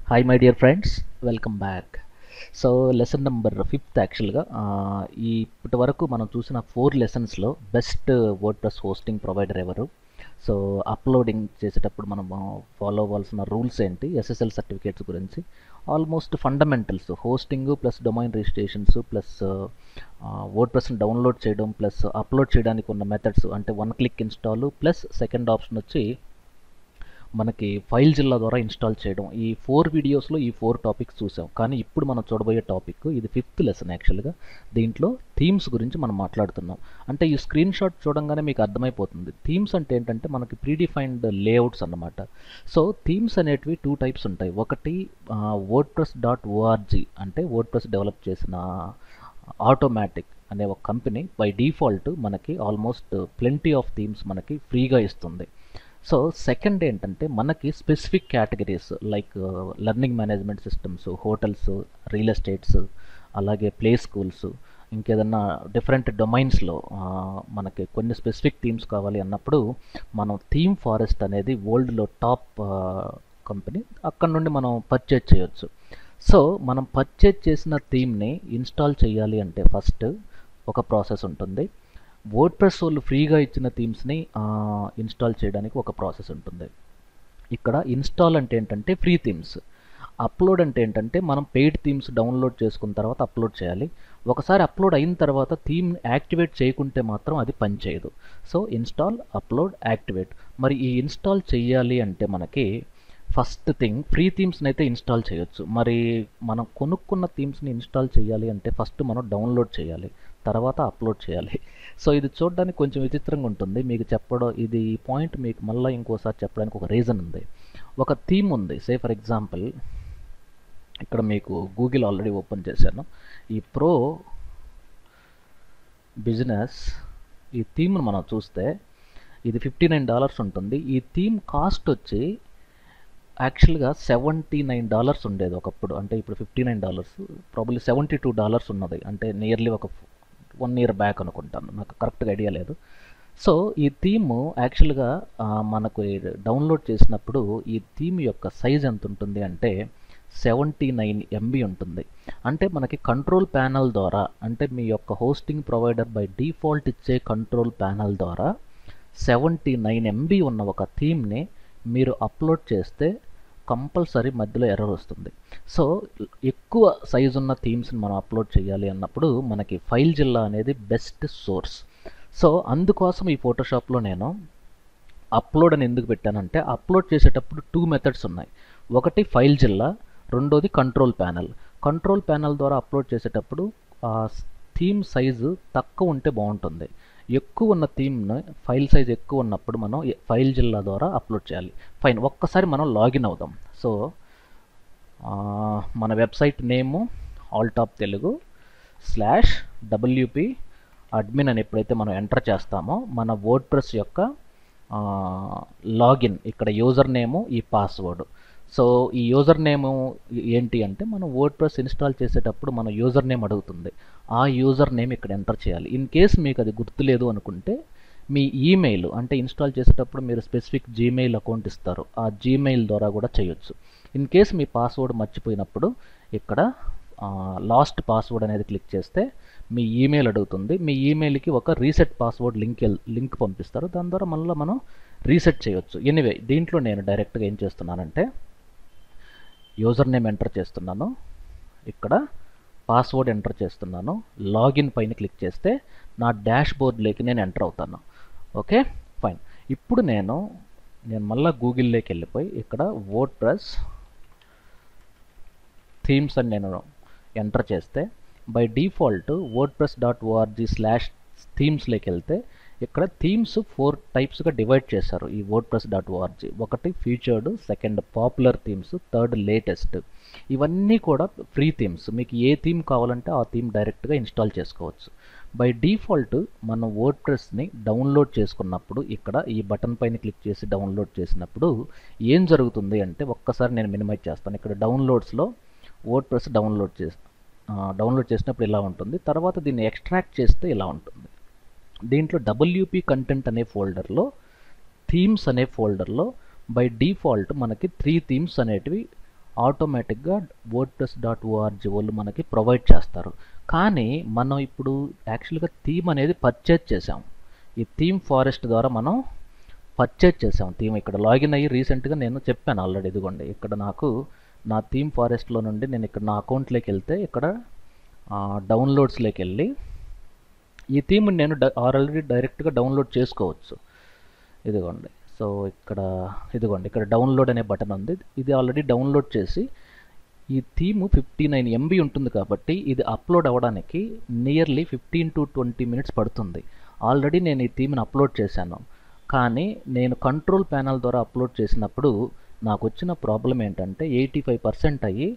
Hi my dear friends, welcome back. So lesson number 5 యాక్చువల్గా ఇప్పటి వరకు మనం చూసిన 4 లెసన్స్లో best WordPress hosting provider ఎవరు, సో అప్లోడింగ్ చేసేటప్పుడు మనం ఫాలో అవ్వాల్సిన రూల్స్ ఏంటి, ఎస్ఎస్ఎల్ సర్టిఫికేట్స్ గురించి, almost fundamentals hosting plus domain registrations plus వర్డ్ ప్రెస్ని డౌన్లోడ్ చేయడం ప్లస్ అప్లోడ్ చేయడానికి ఉన్న మెథడ్స్, అంటే one click install plus second option వచ్చి మనకి ఫైల్ జిల్లా ద్వారా ఇన్స్టాల్ చేయడం. ఈ 4 వీడియోస్లో ఈ 4 టాపిక్స్ చూసాం. కానీ ఇప్పుడు మనం చూడబోయే టాపిక్ ఇది 5th లెసన్ యాక్చువల్గా. దీంట్లో థీమ్స్ గురించి మనం మాట్లాడుతున్నాం. అంటే ఈ స్క్రీన్ షాట్ చూడంగానే మీకు అర్థమైపోతుంది. థీమ్స్ అంటే ఏంటంటే మనకి ప్రీడిఫైన్డ్ లేఅవుట్స్ అన్నమాట. సో థీమ్స్ అనేటివి 2 టైప్స్ ఉంటాయి. ఒకటి wordpress.org, అంటే వర్డ్ప్రెస్ డెవలప్ చేసిన ఆటోమేటిక్ అనే ఒక కంపెనీ బై డిఫాల్ట్ మనకి ఆల్మోస్ట్ ప్లెంటీ ఆఫ్ థీమ్స్ మనకి ఫ్రీగా ఇస్తుంది. సో సెకండ్ ఏంటంటే మనకి specific categories like learning management systems, hotels, real estates, అలాగే ప్లే స్కూల్స్, ఇంకేదన్నా డిఫరెంట్ డొమైన్స్లో మనకి కొన్ని స్పెసిఫిక్ థీమ్స్ కావాలి అన్నప్పుడు మనం థీమ్ ఫారెస్ట్ అనేది వరల్డ్లో టాప్ కంపెనీ, అక్కడ నుండి మనం పర్చేజ్ చేయొచ్చు. సో మనం పర్చేజ్ చేసిన థీమ్ని ఇన్స్టాల్ చేయాలి అంటే ఫస్ట్ ఒక ప్రాసెస్ ఉంటుంది. వర్డ్ప్రెస్ వాళ్ళు ఫ్రీగా ఇచ్చిన థీమ్స్ని ఇన్స్టాల్ చేయడానికి ఒక ప్రాసెస్ ఉంటుంది. ఇక్కడ ఇన్స్టాల్ అంటే ఏంటంటే ఫ్రీ థీమ్స్, అప్లోడ్ అంటే ఏంటంటే మనం పెయిడ్ థీమ్స్ డౌన్లోడ్ చేసుకున్న తర్వాత అప్లోడ్ చేయాలి. ఒకసారి అప్లోడ్ అయిన తర్వాత థీమ్ యాక్టివేట్ చేయకుంటే మాత్రం అది పనిచేయదు. So install, upload, activate. మరి ఈ ఇన్స్టాల్ చేయాలి అంటే మనకి ఫస్ట్ థింగ్ ఫ్రీ థీమ్స్ని అయితే ఇన్స్టాల్ చేయొచ్చు. మరి మనం కొనుక్కున్న థీమ్స్ని ఇన్స్టాల్ చేయాలి అంటే ఫస్ట్ మనం డౌన్లోడ్ చేయాలి, తర్వాత అప్లోడ్ చేయాలి. సో ఇది చూడడానికి కొంచెం విచిత్రంగా ఉంటుంది. మీకు చెప్పడం ఇది ఈ పాయింట్ మీకు మళ్ళీ ఇంకోసారి చెప్పడానికి ఒక రీజన్ ఉంది. ఒక థీమ్ ఉంది, సే ఫర్ ఎగ్జాంపుల్ ఇక్కడ మీకు గూగుల్ ఆల్రెడీ ఓపెన్ చేశాను. ఈ ప్రో బిజినెస్ ఈ థీమ్ను మనం చూస్తే ఇది $59 ఉంటుంది. ఈ థీమ్ కాస్ట్ వచ్చి యాక్చువల్గా $79 ఉండేది ఒకప్పుడు. అంటే ఇప్పుడు $59, ప్రాబబ్లీ $72 ఉన్నది. అంటే నియర్లీ ఒక 1 year బ్యాక్ అనుకుంటాను, నాకు కరెక్ట్గా ఐడియా లేదు. సో ఈ థీమ్ యాక్చువల్గా మనకు డౌన్లోడ్ చేసినప్పుడు ఈ థీమ్ యొక్క సైజ్ ఎంత ఉంటుంది అంటే 79 MB ఉంటుంది. అంటే మనకి కంట్రోల్ ప్యానల్ ద్వారా, అంటే మీ యొక్క హోస్టింగ్ ప్రొవైడర్ బై డిఫాల్ట్ ఇచ్చే కంట్రోల్ ప్యానల్ ద్వారా 79 MB ఉన్న ఒక థీమ్ని మీరు అప్లోడ్ చేస్తే కంపల్సరీ మధ్యలో ఎర్రర్ వస్తుంది. సో ఎక్కువ సైజు ఉన్న థీమ్స్ని మనం అప్లోడ్ చేయాలి అన్నప్పుడు మనకి ఫైల్ జిల్లా అనేది బెస్ట్ సోర్స్. సో అందుకోసం ఈ ఫోటోషాప్లో నేను అప్లోడ్ అని ఎందుకు పెట్టానంటే అప్లోడ్ చేసేటప్పుడు 2 మెథడ్స్ ఉన్నాయి. ఒకటి ఫైల్ జిల్లా, రెండోది కంట్రోల్ ప్యానల్. కంట్రోల్ ప్యానల్ ద్వారా అప్లోడ్ చేసేటప్పుడు థీమ్ సైజు తక్కువ ఉంటే బాగుంటుంది. ఎక్కువ ఉన్న థీమ్ను ఫైల్ సైజ్ ఎక్కువ ఉన్నప్పుడు మనం ఫైల్ జిల్లా ద్వారా అప్లోడ్ చేయాలి. ఫైన్, ఒక్కసారి మనం లాగిన్ అవుదాం. సో మన వెబ్సైట్ నేము ఆల్టాప్ తెలుగు /WP అడ్మిన్ అని ఎప్పుడైతే మనం ఎంటర్ చేస్తామో మన వర్డ్ప్రెస్ యొక్క లాగిన్, ఇక్కడ యూజర్ నేము, ఈ పాస్వర్డ్. సో ఈ యూజర్ నేము ఏంటి అంటే మనం వర్డ్ప్రెస్ ఇన్స్టాల్ చేసేటప్పుడు మన యూజర్ నేమ్ అడుగుతుంది. ఆ యూజర్ నేమ్ ఇక్కడ ఎంటర్ చేయాలి. ఇన్ కేస్ మీకు అది గుర్తులేదు అనుకుంటే మీ ఈమెయిల్, అంటే ఇన్స్టాల్ చేసేటప్పుడు మీరు స్పెసిఫిక్ జీమెయిల్ అకౌంట్ ఇస్తారు, ఆ జీమెయిల్ ద్వారా కూడా చేయొచ్చు. ఇన్ కేస్ మీ పాస్వర్డ్ మర్చిపోయినప్పుడు ఇక్కడ లాస్ట్ పాస్వర్డ్ అనేది క్లిక్ చేస్తే మీ ఈమెయిల్ అడుగుతుంది. మీ ఈమెయిల్కి ఒక రీసెట్ పాస్వర్డ్ లింక్ పంపిస్తారు, దాని ద్వారా మళ్ళీ మనం రీసెట్ చేయొచ్చు. ఎనీవే దీంట్లో నేను డైరెక్ట్గా ఏం చేస్తున్నానంటే యూజర్ నేమ్ ఎంటర్ చేస్తున్నాను, ఇక్కడ పాస్వర్డ్ ఎంటర్ చేస్తున్నాను, లాగిన్ పైన క్లిక్ చేస్తే నా డాష్ బోర్డ్లోకి నేను ఎంటర్ అవుతాను. Okay fine. ఇప్పుడు నేను మళ్ళీ గూగుల్లోకి వెళ్ళిపోయి ఇక్కడ వర్డ్ప్రెస్ థీమ్స్ అని నేను ఎంటర్ చేస్తే బై డిఫాల్ట్ wordpress.org/థీమ్స్లోకి వెళ్తే ఇక్కడ థీమ్స్ 4 టైప్స్గా డివైడ్ చేశారు ఈ wordpress.org. ఒకటి featured, second popular themes, third latest. ఇవన్నీ కూడా ఫ్రీ థీమ్స్. మీకు ఏ థీమ్ కావాలంటే ఆ థీమ్ డైరెక్ట్గా ఇన్స్టాల్ చేసుకోవచ్చు. బై డిఫాల్ట్ మనం వర్డ్ప్రెస్ని డౌన్లోడ్ చేసుకున్నప్పుడు ఇక్కడ ఈ బటన్ పైన క్లిక్ చేసి డౌన్లోడ్ చేసినప్పుడు ఏం జరుగుతుంది అంటే, ఒక్కసారి నేను మినిమైజ్ చేస్తాను. ఇక్కడ డౌన్లోడ్స్లో వర్డ్ప్రెస్ డౌన్లోడ్ చేసినప్పుడు ఇలా ఉంటుంది. తర్వాత దీన్ని ఎక్స్ట్రాక్ట్ చేస్తే ఇలా ఉంటుంది. దీంట్లో WP కంటెంట్ అనే ఫోల్డర్లో, థీమ్స్ అనే ఫోల్డర్లో బై డిఫాల్ట్ మనకి 3 థీమ్స్ అనేటివి ఆటోమేటిక్గా wordpress.org వాళ్ళు మనకి ప్రొవైడ్ చేస్తారు. కానీ మనం ఇప్పుడు యాక్చువల్గా థీమ్ అనేది పర్చేజ్ చేసాం. ఈ థీమ్ ఫారెస్ట్ ద్వారా మనం పర్చేజ్ చేసాం థీమ్. ఇక్కడ లాగిన్ అయ్యి రీసెంట్గా నేను చెప్పాను ఆల్రెడీ. ఇదిగోండి ఇక్కడ నాకు నా థీమ్ ఫారెస్ట్లో నుండి నేను ఇక్కడ నా అకౌంట్లోకి వెళ్తే ఇక్కడ డౌన్లోడ్స్లోకి వెళ్ళి ఈ థీమ్ నేను ఆల్రెడీ డైరెక్ట్గా డౌన్లోడ్ చేసుకోవచ్చు. ఇదిగోండి. సో ఇదిగోండి ఇక్కడ డౌన్లోడ్ అనే బటన్ ఉంది. ఇది ఆల్రెడీ డౌన్లోడ్ చేసి ఈ థీమ్ 59 MB ఉంటుంది కాబట్టి ఇది అప్లోడ్ అవ్వడానికి నియర్లీ 15 to 20 minutes పడుతుంది. ఆల్రెడీ నేను ఈ థీమ్ని అప్లోడ్ చేశాను. కానీ నేను కంట్రోల్ ప్యానల్ ద్వారా అప్లోడ్ చేసినప్పుడు నాకు వచ్చిన ప్రాబ్లం ఏంటంటే 85% అయ్యి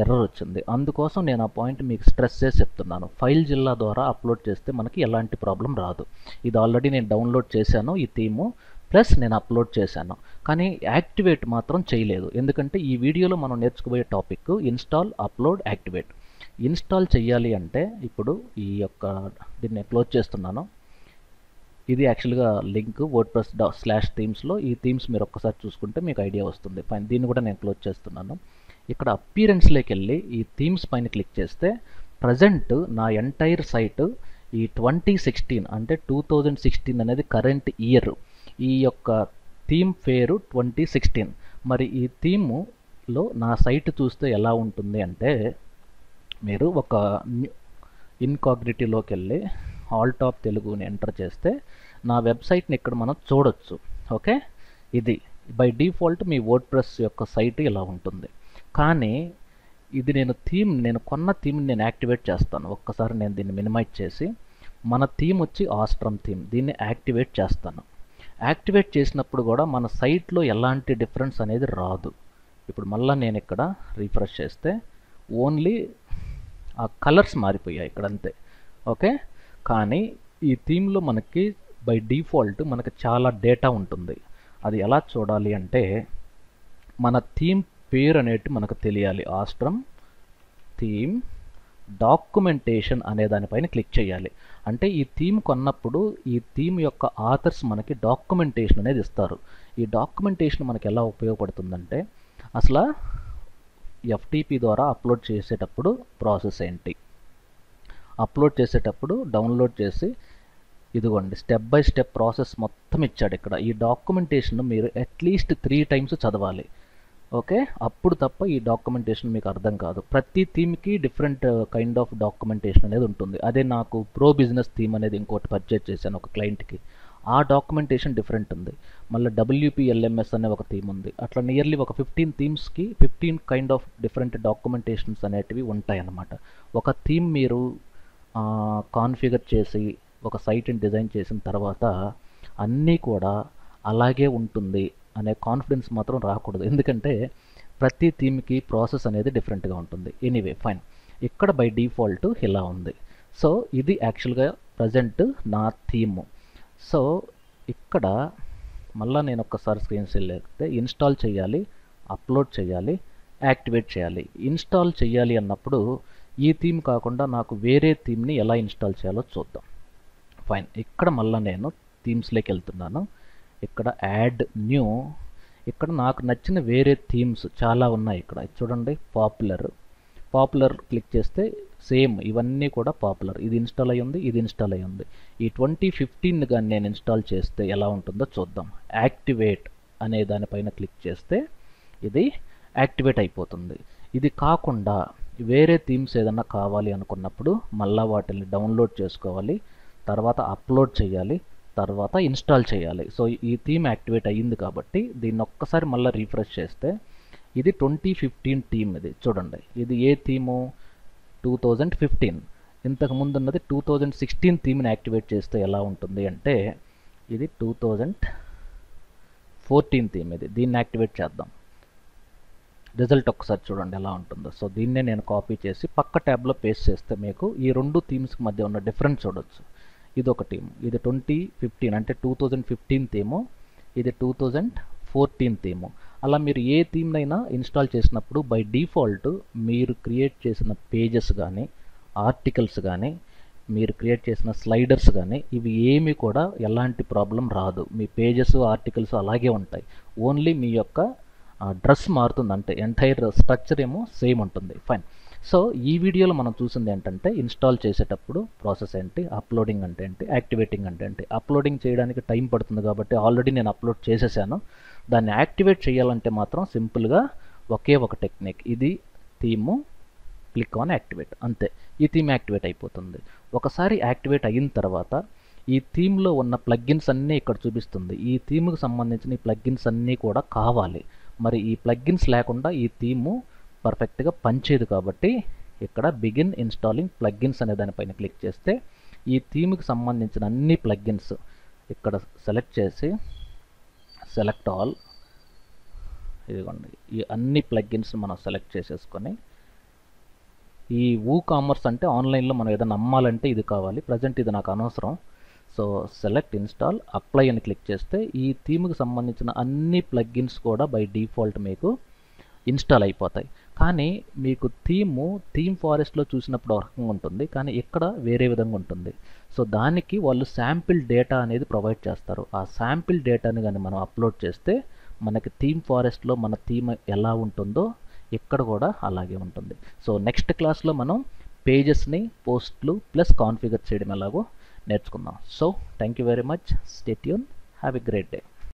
ఎర్రర్ వచ్చింది. అందుకోసం నేను ఆ పాయింట్ మీకు స్ట్రెస్ చేసి చెప్తున్నాను. ఫైల్ జిల్లా ద్వారా అప్లోడ్ చేస్తే మనకి ఎలాంటి ప్రాబ్లం రాదు. ఇది ఆల్రెడీ నేను డౌన్లోడ్ చేశాను ఈ థీము, ప్లస్ నేను అప్లోడ్ చేశాను. కానీ యాక్టివేట్ మాత్రం చేయలేదు. ఎందుకంటే ఈ వీడియోలో మనం నేర్చుకోబోయే topic install, upload, activate. Install చేయాలి అంటే ఇప్పుడు దీన్ని క్లోజ్ చేస్తున్నాను. ఇది యాక్చువల్గా లింక్ wordpress./themes ఈ థీమ్స్ మీరు ఒక్కసారి చూసుకుంటే మీకు ఐడియా వస్తుంది. ఫైన్, దీన్ని కూడా నేను క్లోజ్ చేస్తున్నాను. ఇక్కడ అపీరెన్స్లోకి వెళ్ళి ఈ థీమ్స్ పైన క్లిక్ చేస్తే ప్రజెంట్ నా ఎంటైర్ సైట్ ఈ 2016 అంటే 2016 అనేది కరెంట్ ఇయర్. ఈ యొక్క థీమ్ పేరు 2016. మరి ఈ థీమ్లో నా సైట్ చూస్తే ఎలా ఉంటుంది అంటే మీరు ఒక ఇన్కాగ్నిటీలోకి వెళ్ళి ఆల్ టాప్ తెలుగుని ఎంటర్ చేస్తే నా వెబ్సైట్ని ఇక్కడ మనం చూడొచ్చు. ఓకే, ఇది బై డిఫాల్ట్ మీ వర్డ్ప్రెస్ యొక్క సైట్ ఇలా ఉంటుంది. కానీ ఇది నేను కొన్న థీమ్ని నేను యాక్టివేట్ చేస్తాను. ఒక్కసారి నేను దీన్ని మినిమైజ్ చేసి మన థీమ్ వచ్చి ఆస్ట్రమ్ థీమ్, దీన్ని యాక్టివేట్ చేస్తాను. యాక్టివేట్ చేసినప్పుడు కూడా మన సైట్లో ఎలాంటి డిఫరెన్స్ అనేది రాదు. ఇప్పుడు మళ్ళీ నేను ఇక్కడ రీఫ్రెష్ చేస్తే ఓన్లీ ఆ కలర్స్ మారిపోయాయి ఇక్కడ అంతే. ఓకే, కానీ ఈ థీమ్లో మనకి బై డిఫాల్ట్ మనకి చాలా డేటా ఉంటుంది. అది ఎలా చూడాలి అంటే మన థీమ్ పేరు అనేది మనకు తెలియాలి. ఆస్ట్రమ్ థీమ్ డాక్యుమెంటేషన్ అనే దానిపైన క్లిక్ చేయాలి. అంటే ఈ థీమ్ కొన్నప్పుడు ఈ థీమ్ యొక్క ఆథర్స్ మనకి డాక్యుమెంటేషన్ అనేది ఇస్తారు. ఈ డాక్యుమెంటేషన్ మనకి ఎలా ఉపయోగపడుతుందంటే అసలు FTP ద్వారా అప్లోడ్ చేసేటప్పుడు ప్రాసెస్ ఏంటి, అప్లోడ్ చేసేటప్పుడు డౌన్లోడ్ చేసి ఇదిగోండి స్టెప్ బై స్టెప్ ప్రాసెస్ మొత్తం ఇచ్చాడు ఇక్కడ. ఈ డాక్యుమెంటేషన్ మీరు అట్లీస్ట్ 3 times చదవాలి. ఓకే, అప్పుడు తప్ప ఈ డాక్యుమెంటేషన్ మీకు అర్థం కాదు. ప్రతి థీమ్కి డిఫరెంట్ కైండ్ ఆఫ్ డాక్యుమెంటేషన్ అనేది ఉంటుంది. అదే నాకు ప్రో బిజినెస్ థీమ్ అనేది ఇంకోటి పర్చేజ్ చేశాను ఒక క్లయింట్కి. ఆ డాక్యుమెంటేషన్ డిఫరెంట్ ఉంది. మళ్ళీ WP-LMS అనే ఒక థీమ్ ఉంది. అట్లా నియర్లీ ఒక 15 థీమ్స్కి 15 కైండ్ ఆఫ్ డిఫరెంట్ డాక్యుమెంటేషన్స్ అనేటివి ఉంటాయన్నమాట. ఒక థీమ్ మీరు కాన్ఫిగర్ చేసి ఒక సైట్ని డిజైన్ చేసిన తర్వాత అన్నీ కూడా అలాగే ఉంటుంది అనే కాన్ఫిడెన్స్ మాత్రం రాకూడదు. ఎందుకంటే ప్రతి థీమ్కి ప్రాసెస్ అనేది డిఫరెంట్గా ఉంటుంది. ఎనీవే ఫైన్, ఇక్కడ బై డిఫాల్ట్ ఇలా ఉంది. సో ఇది యాక్చువల్గా ప్రజెంట్ నా థీము. సో ఇక్కడ మళ్ళీ నేను ఒక్కసారి స్క్రీన్ షేర్ లేకపోతే ఇన్స్టాల్ చేయాలి, అప్లోడ్ చేయాలి, యాక్టివేట్ చేయాలి. ఇన్స్టాల్ చేయాలి అన్నప్పుడు ఈ థీమ్ కాకుండా నాకు వేరే థీమ్ని ఎలా ఇన్స్టాల్ చేయాలో చూద్దాం. ఫైన్, ఇక్కడ మళ్ళీ నేను థీమ్స్లోకి వెళ్తున్నాను. ఇక్కడ యాడ్ న్యూ, ఇక్కడ నాకు నచ్చిన వేరే థీమ్స్ చాలా ఉన్నాయి. ఇక్కడ చూడండి పాపులర్ క్లిక్ చేస్తే సేమ్ ఇవన్నీ కూడా పాపులర్. ఇది ఇన్స్టాల్ అయ్యి ఉంది, ఇది ఇన్స్టాల్ అయ్యి ఉంది. ఈ 2015 కానీ నేను ఇన్స్టాల్ చేస్తే ఎలా ఉంటుందో చూద్దాం. యాక్టివేట్ అనే దానిపైన క్లిక్ చేస్తే ఇది యాక్టివేట్ అయిపోతుంది. ఇది కాకుండా వేరే థీమ్స్ ఏదన్నా కావాలి అనుకున్నప్పుడు మళ్ళీ వాటిని డౌన్లోడ్ చేసుకోవాలి, తర్వాత అప్లోడ్ చేయాలి, తర్వాత ఇన్స్టాల్ చేయాలి. సో ఈ థీమ్ యాక్టివేట్ అయ్యింది కాబట్టి దీన్ని ఒక్కసారి మళ్ళీ రీఫ్రెష్ చేస్తే ఇది 2015 థీమ్. ఇది చూడండి, ఇది ఏ థీము 2015. ఇంతకు ముందు ఉన్నది 2016 థీమ్ని యాక్టివేట్ చేస్తే ఎలా ఉంటుంది అంటే ఇది 2014 థీమ్. ఇది దీన్ని యాక్టివేట్ చేద్దాం. రిజల్ట్ ఒకసారి చూడండి ఎలా ఉంటుందో. సో దీన్నే నేను కాపీ చేసి పక్క ట్యాబ్లో పేస్ట్ చేస్తే మీకు ఈ రెండు థీమ్స్కి మధ్య ఉన్న డిఫరెన్స్ చూడొచ్చు. ఇది ఒక థీమ్, ఇది 2015 అంటే 2015 థీము, ఇది 2014 థీము. అలా మీరు ఏ థీమ్నైనా ఇన్స్టాల్ చేసినప్పుడు బై డిఫాల్ట్ మీరు క్రియేట్ చేసిన పేజెస్ కానీ, ఆర్టికల్స్ కానీ, మీరు క్రియేట్ చేసిన స్లైడర్స్ కానీ ఇవి ఏమి కూడా ఎలాంటి ప్రాబ్లం రాదు. మీ పేజెస్, ఆర్టికల్స్ అలాగే ఉంటాయి. ఓన్లీ మీ యొక్క డ్రెస్ మారుతుంది, అంటే ఎంటైర్ స్ట్రక్చర్ ఏమో సేమ్ ఉంటుంది. ఫైన్. సో ఈ వీడియోలో మనం చూసింది ఏంటంటే ఇన్స్టాల్ చేసేటప్పుడు ప్రాసెస్ ఏంటి, అప్లోడింగ్ అంటే ఏంటి, యాక్టివేటింగ్ అంటే ఏంటి. అప్లోడింగ్ చేయడానికి టైం పడుతుంది కాబట్టి ఆల్రెడీ నేను అప్లోడ్ చేసేసాను. దాన్ని యాక్టివేట్ చేయాలంటే మాత్రం సింపుల్గా ఒకే ఒక టెక్నిక్, ఇది థీము, క్లిక్ ఆన్ యాక్టివేట్, అంతే. ఈ థీమ్ యాక్టివేట్ అయిపోతుంది. ఒకసారి యాక్టివేట్ అయిన తర్వాత ఈ థీమ్లో ఉన్న ప్లగ్గిన్స్ అన్నీ ఇక్కడ చూపిస్తుంది. ఈ థీమ్కి సంబంధించిన ఈ ప్లగ్గిన్స్ అన్నీ కూడా కావాలి. మరి ఈ ప్లగ్గిన్స్ లేకుండా ఈ థీము పర్ఫెక్ట్గా పనిచేయదు కాబట్టి ఇక్కడ బిగిన్ ఇన్స్టాలింగ్ ప్లగ్గిన్స్ అనే దానిపైన క్లిక్ చేస్తే ఈ థీమ్కి సంబంధించిన అన్ని ప్లగ్గిన్స్ ఇక్కడ సెలెక్ట్ చేసి సెలెక్ట్ ఆల్, ఇదిగోండి ఈ అన్ని ప్లగ్గిన్స్ మనం సెలెక్ట్ చేసేసుకొని ఈ కామర్స్ అంటే ఆన్లైన్లో మనం ఏదైనా అమ్మాలంటే ఇది కావాలి. ప్రజెంట్ ఇది నాకు అనవసరం. సో సెలెక్ట్ ఇన్స్టాల్ అప్లై అని క్లిక్ చేస్తే ఈ థీమ్కి సంబంధించిన అన్ని ప్లగ్గిన్స్ కూడా బై డిఫాల్ట్ మీకు ఇన్స్టాల్ అయిపోతాయి. కానీ మీకు థీమ్ ఫారెస్ట్లో చూసినప్పుడు ఒక రకంగా ఉంటుంది, కానీ ఇక్కడ వేరే విధంగా ఉంటుంది. సో దానికి వాళ్ళు శాంపిల్ డేటా అనేది ప్రొవైడ్ చేస్తారు. ఆ శాంపిల్ డేటాని కానీ మనం అప్లోడ్ చేస్తే మనకి థీమ్ ఫారెస్ట్లో మన థీమ్ ఎలా ఉంటుందో ఇక్కడ కూడా అలాగే ఉంటుంది. సో నెక్స్ట్ క్లాస్లో మనం పేజెస్ని పోస్ట్లు ప్లస్ కాన్ఫిగర్ చేయడం ఎలాగో నేర్చుకుందాం. So thank you very much. Stay tune. Have a great day.